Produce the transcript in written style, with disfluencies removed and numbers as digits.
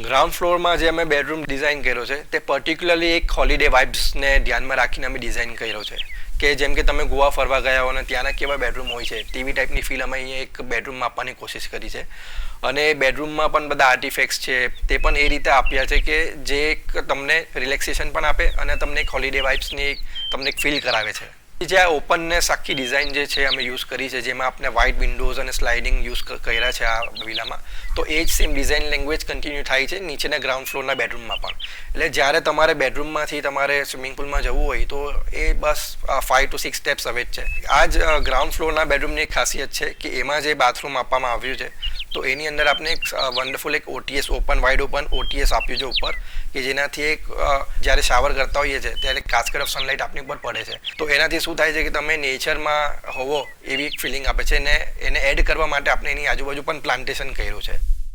Ground ફ્લોરમાં જે અમે bedroom design કર્યો છે તે પર્ટિક્યુલરલી એક હોલિડે વાઇબ્સને ધ્યાનમાં રાખીને અમે ડિઝાઇન કર્યો છે કે જેમ કે તમે ગોવા ફરવા ગયા હો અને ત્યાંના કેવા બેડરૂમ હોય છે તેવી ટાઈપની ફીલ અમે અહીંયા એક બેડરૂમમાં આપવાની કોશિશ કરી છે અને બેડરૂમમાં પણ બધા આર્ટિફેક્ટ્સ છે તે પણ એ રીતે આપ્યા છે કે જે એક તમને રિલેક્સેશન પણ આપે અને તમને એક હોલિડે વાઇબ્સની તમને એક ફીલ કરાવે છે. જે આ ઓપનનેસ આખી ડિઝાઇન જે છે અમે યુઝ કરી છે જેમાં આપણે વ્હાઇટ વિન્ડોઝ અને સ્લાઇડિંગ યુઝ કર્યા છે આ વિલામાં, તો એ જ સેમ ડિઝાઇન લેંગ્વેજ કન્ટિન્યુ થાય છે નીચેના ગ્રાઉન્ડ ફ્લોરના બેડરૂમમાં પણ. એટલે જ્યારે તમારે બેડરૂમમાંથી તમારે સ્વિમિંગ પુલમાં જવું હોય તો એ બસ 5 to 6 સ્ટેપ્સ હવે જ છે. આ જ ગ્રાઉન્ડ ફ્લોરના બેડરૂમની એક ખાસિયત છે કે એમાં જે બાથરૂમ આપવામાં આવ્યું છે તો એની અંદર આપણે એક વન્ડરફુલ એક ઓટીએસ વાઇડ ઓપન ઓટીએસ આપ્યું છે ઉપર, કે જેનાથી એક જ્યારે શાવર કરતા હોઈએ છીએ ત્યારે કાસ્કેડ ઓફ સનલાઇટ આપણી ઉપર પડે છે તો એનાથી શું થાય છે કે તમે નેચરમાં હોવો એવી એક ફિલિંગ આપે છે. અને એને એડ કરવા માટે આપણે એની આજુબાજુ પણ પ્લાન્ટેશન કર્યું છે.